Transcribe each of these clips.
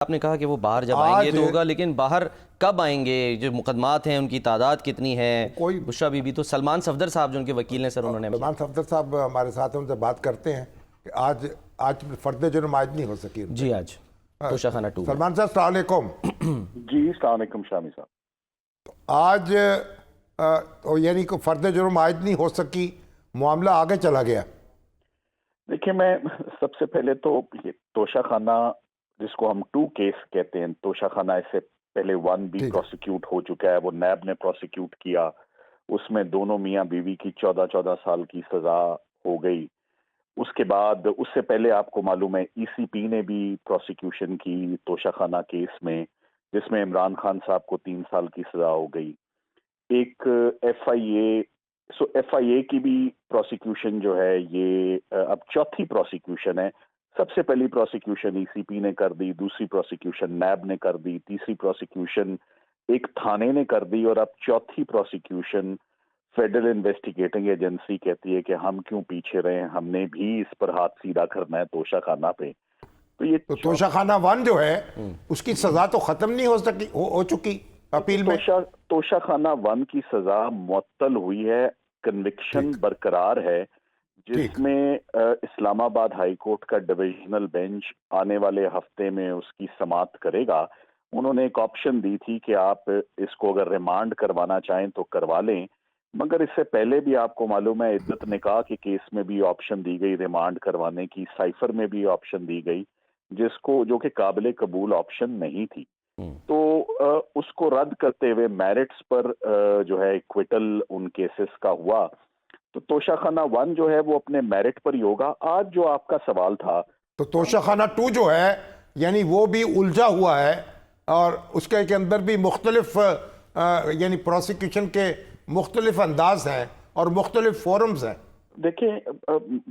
آپ نے کہا کہ وہ باہر جب آئیں گے تو ہوگا، لیکن باہر کب آئیں گے؟ جو مقدمات ہیں ان کی تعداد کتنی ہے؟ بشریٰ بی بی تو سلمان صفدر صاحب جو ان کے وکیل ہیں سر، انہوں نے سلمان صفدر صاحب ہمارے ساتھ ہیں، ان سے بات کرتے ہیں کہ آج فرد جرم عائد نہیں ہو سکی. جی آج توشہ خانہ 2 میں. سلمان صاحب السلام علیکم. جی السلام علیکم شامی صاحب. آج یعنی کہ فرد جرم عائد نہیں ہو سکی، معاملہ آگے چلا گیا. دیکھیں، میں سب سے پہلے تو یہ توشہ خانہ جس کو ہم 2 کیس کہتے ہیں، توشہ خانہ اس سے پہلے 1 بھی پروسیکیوٹ ہو چکا ہے، وہ نیب نے پروسیکیوٹ کیا. اس میں دونوں میاں بیوی کی 14 سال کی سزا ہو گئی. اس کے بعد اس سے پہلے آپ کو معلوم ہے ای سی پی نے بھی پروسیکیوشن کی توشہ خانہ کیس میں، جس میں عمران خان صاحب کو 3 سال کی سزا ہو گئی. ایک ایف آئی اے کی بھی پروسیکیوشن جو ہے یہ اب چوتھی پروسیکیوشن ہے. سب سے پہلی پروسیکیوشن ای سی پی نے کر دی، دوسری پروسیکیوشن نیب نے کر دی، تیسری پروسیکیوشن ایک تھانے نے کر دی، اور اب چوتھی پروسیکیوشن فیڈرل انویسٹیگیٹنگ ایجنسی کہتی ہے کہ ہم کیوں پیچھے رہے، ہم نے بھی اس پر ہاتھ سیدھا کرنا ہے توشہ خانہ پہ. تو یہ توشہ خانہ 1 جو ہے اس کی سزا تو ختم نہیں ہو سکی، ہو چکی اپیل میں. توشہ خانہ 1 کی سزا معطل ہوئی ہے، کنوکشن برقرار ہے، جس میں اسلام آباد ہائی کورٹ کا ڈویژنل بینچ آنے والے ہفتے میں اس کی سماعت کرے گا. انہوں نے ایک آپشن دی تھی کہ آپ اس کو اگر ریمانڈ کروانا چاہیں تو کروا لیں، مگر اس سے پہلے بھی آپ کو معلوم ہے عدت نکاح کے کیس میں بھی آپشن دی گئی ریمانڈ کروانے کی، سائفر میں بھی آپشن دی گئی، جو کہ قابل قبول آپشن نہیں تھی. تو اس کو رد کرتے ہوئے میرٹس پر جو ہے ایکویٹل ان کیسز کا ہوا. تو توشہ خانہ 1 جو ہے وہ اپنے میرٹ پر ہی ہوگا. آج جو آپ کا سوال تھا، تو توشہ خانہ 2 جو ہے یعنی وہ بھی الجھا ہوا ہے، اور اس کے اندر بھی مختلف یعنی پروسیکیوشن کے مختلف انداز ہیں اور مختلف فورمز ہیں. دیکھیں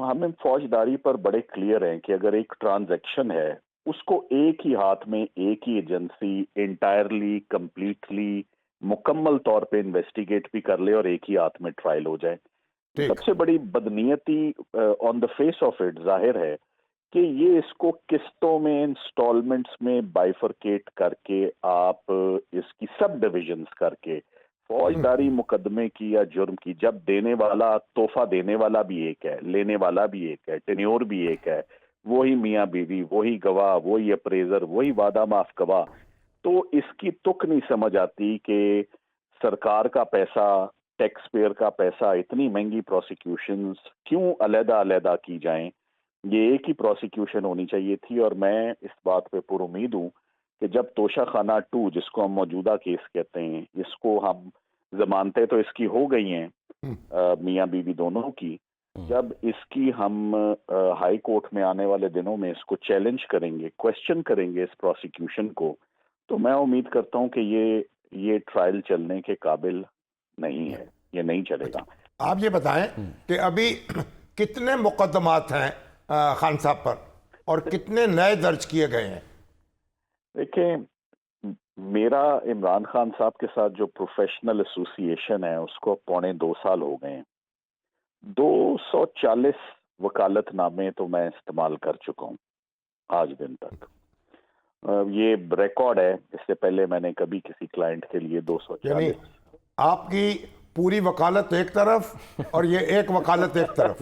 ہمیں فوجداری پر بڑے کلیئر ہیں کہ اگر ایک ٹرانزیکشن ہے اس کو ایک ہی ہاتھ میں ایک ہی ایجنسی انٹائرلی کمپلیٹلی مکمل طور پہ انویسٹیگیٹ بھی کر لے اور ایک ہی ہاتھ میں ٹرائل ہو جائے. سب سے بڑی بدنیتی آن دا فیس آف اٹ ظاہر ہے کہ یہ اس کو قسطوں میں انسٹالمنٹس میں بائیفرکیٹ کر کے آپ اس کی سب ڈویژنز کر کے فوجداری مقدمے کی یا جرم کی، جب دینے والا تحفہ دینے والا بھی ایک ہے، لینے والا بھی ایک ہے، ٹینیور بھی ایک ہے، وہی میاں بیوی، وہی گواہ، وہی اپریزر، وہی وعدہ معاف گواہ، تو اس کی تک نہیں سمجھ آتی کہ سرکار کا پیسہ، ٹیکس پیئر کا پیسہ، اتنی مہنگی پروسیکیوشنز کیوں علیحدہ علیحدہ کی جائیں. یہ ایک ہی پروسیکیوشن ہونی چاہیے تھی، اور میں اس بات پہ پر امید ہوں کہ جب توشہ خانہ 2 جس کو ہم موجودہ کیس کہتے ہیں، اس کو ہم ضمانتیں تو اس کی ہو گئی ہیں میاں بیوی دونوں کی، جب اس کی ہم ہائی کورٹ میں آنے والے دنوں میں اس کو چیلنج کریں گے، کویسچن کریں گے اس پروسیکیوشن کو، تو میں امید کرتا ہوں کہ یہ ٹرائل چلنے کے قابل نہیں ہے، یہ نہیں چلے گا. آپ یہ بتائیں کہ ابھی کتنے مقدمات ہیں خان صاحب پر اور کتنے نئے درج کیے گئے ہیں؟ دیکھیں، میرا عمران خان صاحب کے ساتھ جو پروفیشنل ایسوسی ایشن ہے اس کو 2.25 سال ہو گئے ہیں. 240 وکالت نامے تو میں استعمال کر چکا ہوں آج دن تک. یہ ریکارڈ ہے، اس سے پہلے میں نے کبھی کسی کلائنٹ کے لیے 240. یعنی آپ کی پوری وکالت ایک طرف اور یہ ایک وکالت ایک طرف.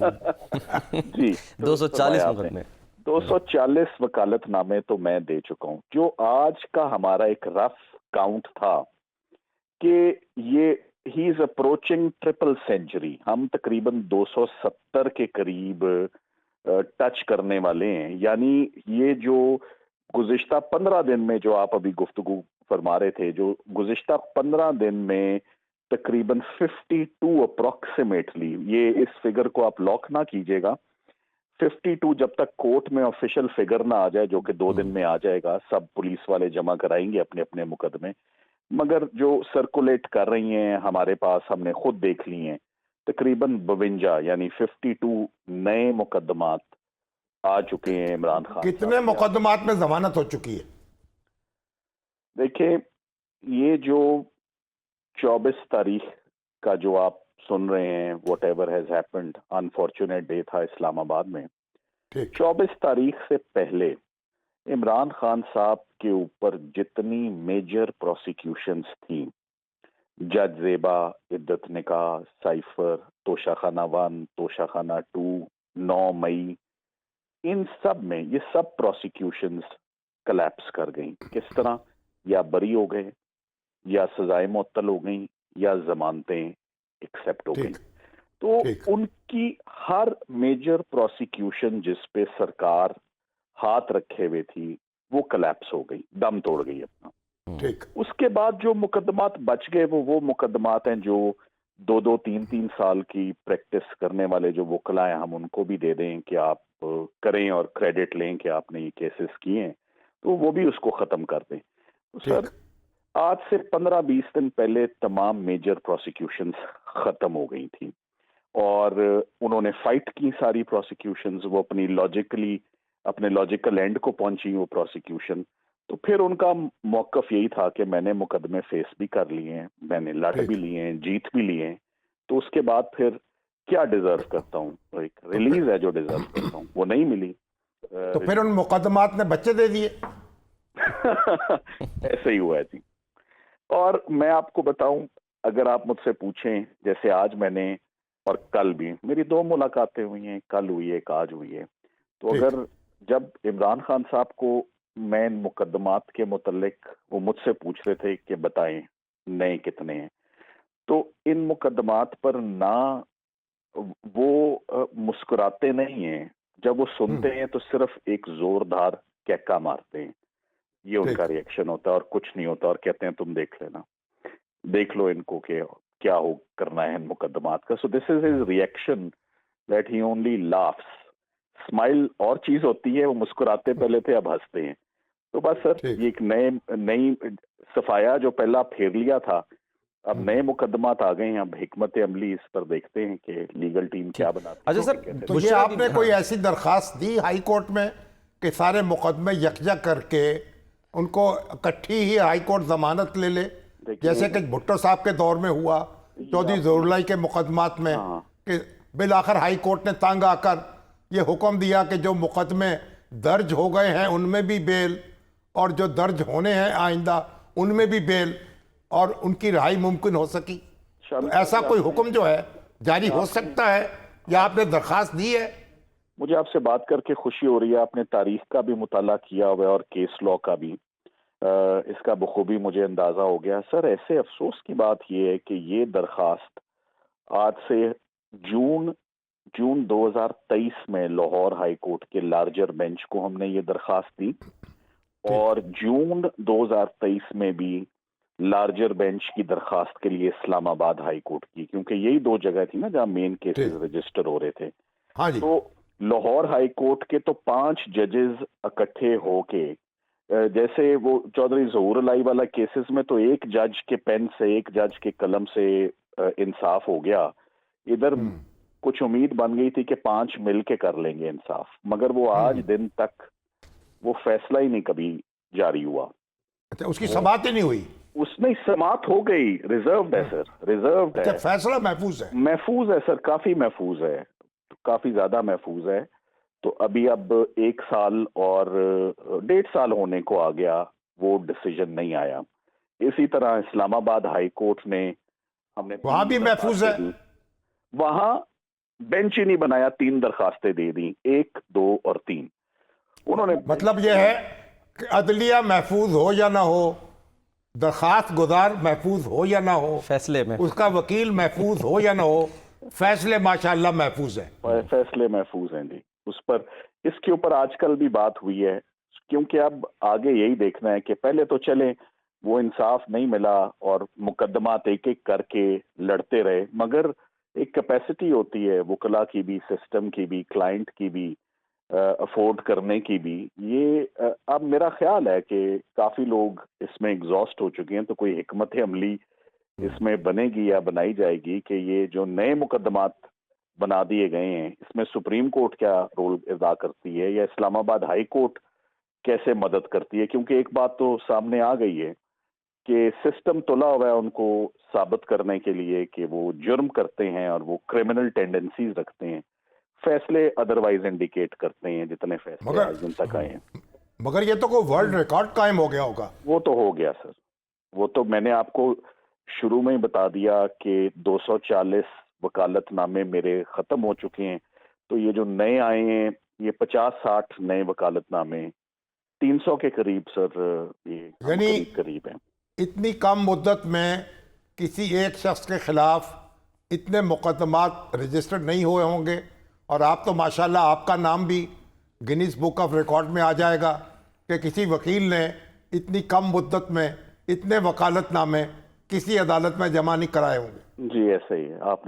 جی 240 مقدمے، 240 وکالت نامے تو میں دے چکا ہوں. جو آج کا ہمارا ایک رف کاؤنٹ تھا کہ یہ ہی از اپروچنگ 300 ہم تقریباً 270 کے قریب ٹچ کرنے والے ہیں. یعنی یہ جو گزشتہ 15 دن میں جو آپ ابھی گفتگو فرما رہے تھے، جو گزشتہ 15 دن میں تقریباً 52 اپروکسیمیٹلی، یہ اس فگر کو آپ لاک نہ کیجیے گا، 52 جب تک کورٹ میں آفیشل فگر نہ آ جائے، جو کہ 2 دن میں آ جائے گا، سب پولیس والے جمع کرائیں گے اپنے اپنے مقدمے، مگر جو سرکولیٹ کر رہی ہیں ہمارے پاس، ہم نے خود دیکھ لی ہیں، تقریباً 52 یعنی 52 نئے مقدمات آ چکے ہیں عمران خان. کتنے مقدمات میں ضمانت ہو چکی ہے؟ دیکھیں، یہ جو 24 تاریخ کا جو آپ سن رہے ہیں، what ever has happened, unfortunate day تھا اسلام آباد میں. 24 تاریخ سے پہلے عمران خان صاحب کے اوپر جتنی میجر پروسیکیوشنز تھیں، جج زیبا، عدت نکاح، سائفر، توشہ خانہ 1، توشہ خانہ 2، 9 مئی، ان سب میں یہ سب پروسیکیوشنز کلیپس کر گئیں. کس طرح؟ یا بری ہو گئے، یا سزائیں معطل ہو گئیں، یا ضمانتیں ایکسیپٹ ہو گئیں. تو ان کی ہر میجر پروسیکیوشن جس پہ سرکار ہاتھ رکھے ہوئے تھی وہ کلیپس ہو گئی، دم توڑ گئی اپنا. اس کے بعد جو مقدمات بچ گئے وہ مقدمات ہیں جو 2 3 سال کی پریکٹس کرنے والے جو وکلا ہیں، ہم ان کو بھی دے دیں کہ آپ کریں اور کریڈٹ لیں کہ آپ نے یہ کیسز کیے ہیں، تو وہ بھی اس کو ختم کر دیں. تو سر آج سے 15-20 دن پہلے تمام میجر پروسیکیوشنز ختم ہو گئی تھیں اور انہوں نے فائٹ کی ساری پروسیکیوشنز. وہ اپنے لاجیکل اینڈ کو پہنچی وہ پروسیکیوشن. تو پھر ان کا موقف یہی تھا کہ میں نے مقدمے فیس بھی کر لیے ہیں، میں نے لڑ بھی لیے ہیں، جیت بھی لیے ہیں، تو اس کے بعد پھر کیا ڈیزرو کرتا ہوں؟ ایک ریلیز ہے جو ڈیزرو کرتا ہوں، وہ نہیں ملی. تو پھر ان مقدمات نے بچے دے دیے. ایسے ہی ہوا ہے جی. اور میں آپ کو بتاؤں، اگر آپ مجھ سے پوچھیں، جیسے آج میں نے اور کل بھی میری 2 ملاقاتیں ہوئی ہیں، کل ہوئی ہے، ایک آج ہوئی ہے. تو اگر جب عمران خان صاحب کو میں ان مقدمات کے متعلق وہ مجھ سے پوچھ رہے تھے کہ بتائیں نئے کتنے ہیں، تو ان مقدمات پر نہ وہ مسکراتے نہیں ہیں، جب وہ سنتے ہیں تو صرف ایک زوردار کہکا مارتے ہیں. یہ ان کا ریئیکشن ہوتا ہے اور کچھ نہیں ہوتا، اور کہتے ہیں تم دیکھ لینا، دیکھ لو ان کو کہ کیا ہو کرنا ہے ان مقدمات کا. So this is his reaction that he only laughs. Smile اور چیز ہوتی ہے، وہ مسکراتے پہلے تھے، اب ہنستے ہیں. تو بس سر یہ ایک نئی صفایا جو پہلا پھیر لیا تھا، اب نئے مقدمات آ گئے ہیں. اب حکمت عملی اس پر دیکھتے ہیں کہ لیگل ٹیم کیا بناتی ہے. اچھا سر، تو یہ آپ نے کوئی ایسی درخواست دی ہائی کورٹ میں کہ سارے مقدمے یکجا کر کے ان کو اکٹھی ہی ہائی کورٹ ضمانت لے لے، جیسے کہ بھٹو صاحب کے دور میں ہوا چودھری ظہور کے مقدمات میں، کہ بالآخر ہائی کورٹ نے تنگ آ کر یہ حکم دیا کہ جو مقدمے درج ہو گئے ہیں ان میں بھی بیل، اور جو درج ہونے ہیں آئندہ ان میں بھی بیل، اور ان کی رہائی ممکن ہو سکی؟ تو ایسا کوئی حکم جو ہے جاری ہو سکتا ہے یا آپ نے درخواست دی ہے؟ مجھے آپ سے بات کر کے خوشی ہو رہی ہے. آپ نے تاریخ کا بھی مطالعہ کیا ہوا ہے اور کیس لاء کا بھی، اس کا بخوبی مجھے اندازہ ہو گیا. سر ایسے افسوس کی بات یہ ہے کہ یہ درخواست آج سے جون 2023 میں لاہور ہائی کورٹ کے لارجر بینچ کو ہم نے یہ درخواست دی، اور جون 2023 میں بھی لارجر بینچ کی درخواست کے لیے اسلام آباد ہائی کورٹ کی، کیونکہ یہی 2 جگہ تھی نا جہاں مین کیسز رجسٹر ہو رہے تھے. تو لاہور ہائی کورٹ کے تو 5 ججز اکٹھے ہو کے، جیسے وہ چودھری ظہور الہی والا کیسز میں تو ایک جج کے پین سے، ایک جج کے قلم سے انصاف ہو گیا، ادھر کچھ امید بن گئی تھی کہ 5 مل کے کر لیں گے انصاف، مگر وہ آج دن تک وہ فیصلہ ہی نہیں کبھی جاری ہوا. اچھا، اس کی سماعت ہی نہیں ہوئی؟ اس میں سماعت ہو گئی، ریزروڈ ہے سر، ریزروڈ ہے. فیصلہ محفوظ ہے؟ محفوظ ہے سر، کافی محفوظ ہے، کافی زیادہ محفوظ ہے. تو ابھی اب 1 سال اور 1.5 سال ہونے کو آ گیا، وہ ڈیسیجن نہیں آیا. اسی طرح اسلام آباد ہائی کورٹ نے، ہم نے وہاں بھی محفوظ ہے؟ وہاں بینچ ہی نہیں بنایا، 3 درخواستیں دے دیں، 1، 2 اور 3. انہوں نے مطلب یہ ہے کہ عدلیہ محفوظ ہو یا نہ ہو، درخواست گزار محفوظ ہو یا نہ ہو، فیصلے میں اس کا وکیل محفوظ ہو یا نہ ہو، فیصلے ماشاءاللہ محفوظ ہیں. فیصلے محفوظ ہیں جی. اس پر، اس کے اوپر آج کل بھی بات ہوئی ہے، کیونکہ اب آگے یہی دیکھنا ہے کہ پہلے تو چلیں وہ انصاف نہیں ملا اور مقدمات ایک ایک کر کے لڑتے رہے، مگر ایک کیپیسٹی ہوتی ہے وکلا کی بھی، سسٹم کی بھی، کلائنٹ کی بھی، افورڈ کرنے کی بھی. یہ اب میرا خیال ہے کہ کافی لوگ اس میں ایگزاسٹ ہو چکے ہیں، تو کوئی حکمت عملی اس میں بنے گی یا بنائی جائے گی کہ یہ جو نئے مقدمات بنا دیے گئے ہیں، اس میں سپریم کورٹ کیا رول ادا کرتی ہے، یا اسلام آباد ہائی کورٹ کیسے مدد کرتی ہے. کیونکہ ایک بات تو سامنے آ گئی ہے کہ سسٹم تلا ہوا ہے ان کو ثابت کرنے کے لیے کہ وہ جرم کرتے ہیں اور وہ کرمنل ٹینڈنسیز رکھتے ہیں. فیصلے ادروائز انڈیکیٹ کرتے ہیں، جتنے فیصلے آج دن تک آئے ہیں. مگر یہ تو کوئی ورلڈ ریکارڈ قائم ہو گیا ہوگا. وہ تو ہو گیا سر, وہ تو میں نے آپ کو شروع میں ہی بتا دیا کہ 240 وکالت نامے میرے ختم ہو چکے ہیں. تو یہ جو نئے آئے ہیں یہ 50-60 نئے وکالت نامے 300 کے قریب سر, یہ یعنی قریب ہیں. اتنی کم مدت میں کسی ایک شخص کے خلاف اتنے مقدمات رجسٹرڈ نہیں ہوئے ہوں گے, اور آپ تو ماشاءاللہ آپ کا نام بھی گنیز بک آف ریکارڈ میں آ جائے گا کہ کسی وکیل نے اتنی کم مدت میں اتنے وکالت نامے کسی عدالت میں جمع نہیں کرائے ہوں گے. جی ایسے ہی آپ نے